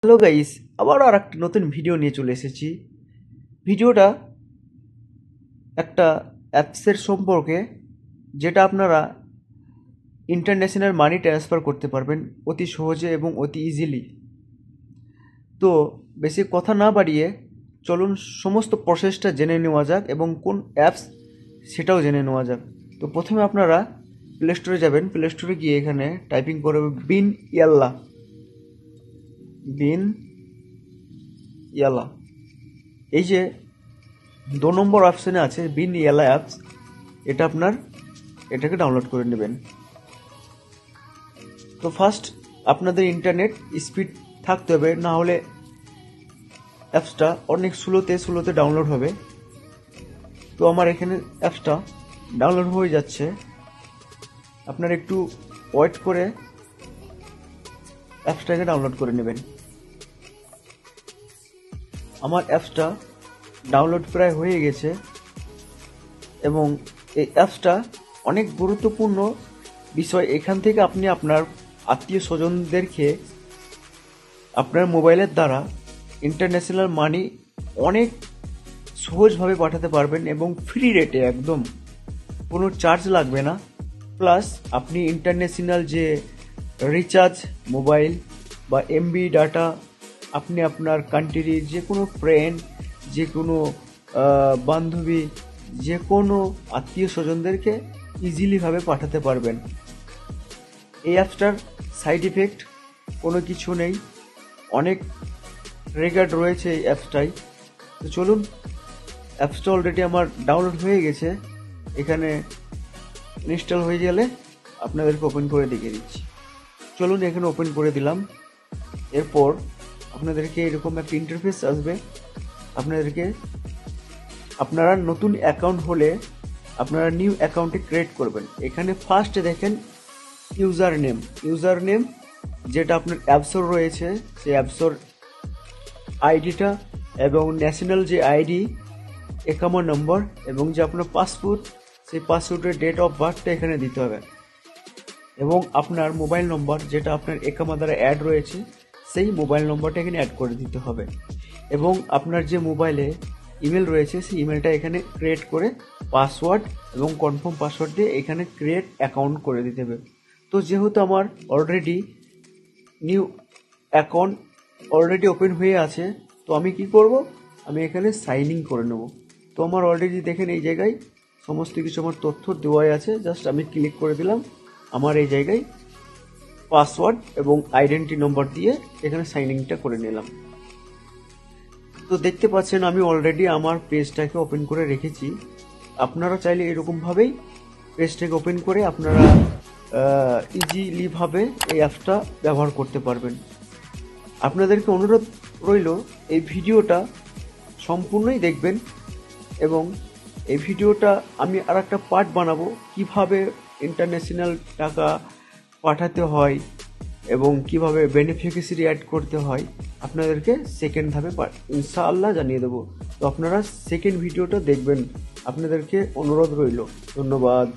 Hello guys, আবারও আর একটা নতুন ভিডিও নিয়ে চলে এসেছি। ভিডিওটা একটা অ্যাপসের সম্পর্কে, যেটা আপনারা ইন্টারন্যাশনাল মানি ট্রান্সফার করতে পারবেন অতি সহজে এবং অতি ইজিলি। তো বেশি কথা না বাড়িয়ে চলুন সমস্ত প্রসেসটা জেনে নেওয়া যাক এবং কোন অ্যাপস সেটাও জেনে নেওয়া যাক। তো প্রথমে আপনারা প্লে স্টোরে যাবেন। প্লে স্টোরে গিয়ে এখানে টাইপিং করবেন বিন ইয়ালা। এই যে 2 নম্বর অপশানে আছে বিন ইয়ালা অ্যাপস, এটাকে ডাউনলোড করে নেবেন। তো ফার্স্ট আপনাদের ইন্টারনেট স্পিড থাকতে হবে, না হলে অ্যাপসটা অনেক স্লোতে ডাউনলোড হবে। তো আমার এখানে অ্যাপসটা ডাউনলোড হয়ে যাচ্ছে। আপনারা একটু ওয়েট করে অ্যাপসটাকে ডাউনলোড করে নেবেন। আমার অ্যাপসটা ডাউনলোড প্রায় হয়ে গেছে এবং এই অ্যাপসটা অনেক গুরুত্বপূর্ণ বিষয়। এখান থেকে আপনি আপনার আত্মীয় স্বজনদেরকে আপনার মোবাইলের দ্বারা ইন্টারন্যাশনাল মানি অনেক সহজভাবে পাঠাতে পারবেন এবং ফ্রি রেটে, একদম কোনো চার্জ লাগবে না। প্লাস আপনি ইন্টারন্যাশনাল যে রিচার্জ মোবাইল বা এমবি ডাটা আপনি আপনার কান্ট্রির যে কোনো ফ্রেন্ড, যে কোনো বান্ধবী, যে কোনো আত্মীয় স্বজনদেরকে ইজিলিভাবে পাঠাতে পারবেন। এই অ্যাপসটার সাইড ইফেক্ট কোনো কিছু নেই, অনেক রেগার্ড রয়েছে এই অ্যাপসটাই। তো চলুন, অ্যাপসটা অলরেডি আমার ডাউনলোড হয়ে গেছে। এখানে ইনস্টল হয়ে গেলে আপনাদেরকে ওপেন করে দেখিয়ে দিচ্ছি। চলুন, এখানে ওপেন করে দিলাম। এরপর আপনাদেরকে এরকম একটা ইন্টারফেস আসবে। আপনারা নতুন অ্যাকাউন্ট হলে আপনারা নিউ অ্যাকাউন্টে ক্রিয়েট করবেন। এখানে ফার্স্টে দেখেন ইউজার নেম, যেটা আপনার অ্যাপসর রয়েছে সেই অ্যাপসর আইডিটা এবং ন্যাশনাল যে আইডি, একামা নম্বর এবং যে আপনার পাসপোর্ট, সেই পাসপোর্টের ডেট অফ বার্থটা এখানে দিতে হবে এবং আপনার মোবাইল নম্বর যেটা আপনার একামা দ্বারা অ্যাড রয়েছে সেই মোবাইল নম্বরটা এখানে অ্যাড করে দিতে হবে এবং আপনার যে মোবাইলে ইমেল রয়েছে সেই ইমেলটা এখানে ক্রিয়েট করে পাসওয়ার্ড এবং কনফার্ম পাসওয়ার্ড দিয়ে এখানে ক্রিয়েট অ্যাকাউন্ট করে দিতে হবে। তো যেহেতু আমার already new account already open হয়ে আছে, তো আমি কি করব, আমি এখানে সাইন ইন করে নেব। তো আমার অলরেডি দেখেন এই জায়গায় সমস্ত কিছু আমার তথ্য দেওয়াই আছে। জাস্ট আমি ক্লিক করে দিলাম, আমার এই জায়গায় পাসওয়ার্ড এবং আইডেন্টি নম্বর দিয়ে এখানে সাইন ইনটা করে নিলাম। তো দেখতে পাচ্ছেন আমি অলরেডি আমার পেজটাকে ওপেন করে রেখেছি। আপনারা চাইলে এরকমভাবেই পেজটাকে ওপেন করে আপনারা ইজিলিভাবে এই অ্যাপসটা ব্যবহার করতে পারবেন। আপনাদেরকে অনুরোধ রইল এই ভিডিওটা সম্পূর্ণই দেখবেন এবং এই ভিডিওটা আমি আর একটা পার্ট বানাবো কিভাবে ইন্টারন্যাশনাল টাকা পাঠাতে হয় এবং কিভাবে বেনিফিশিয়ারি অ্যাড করতে হয় আপনাদেরকে সেকেন্ড ধাপে ইনশাআল্লাহ জানিয়ে দেবো। তো আপনারা সেকেন্ড ভিডিওটা দেখবেন, আপনাদেরকে অনুরোধ রইল। ধন্যবাদ।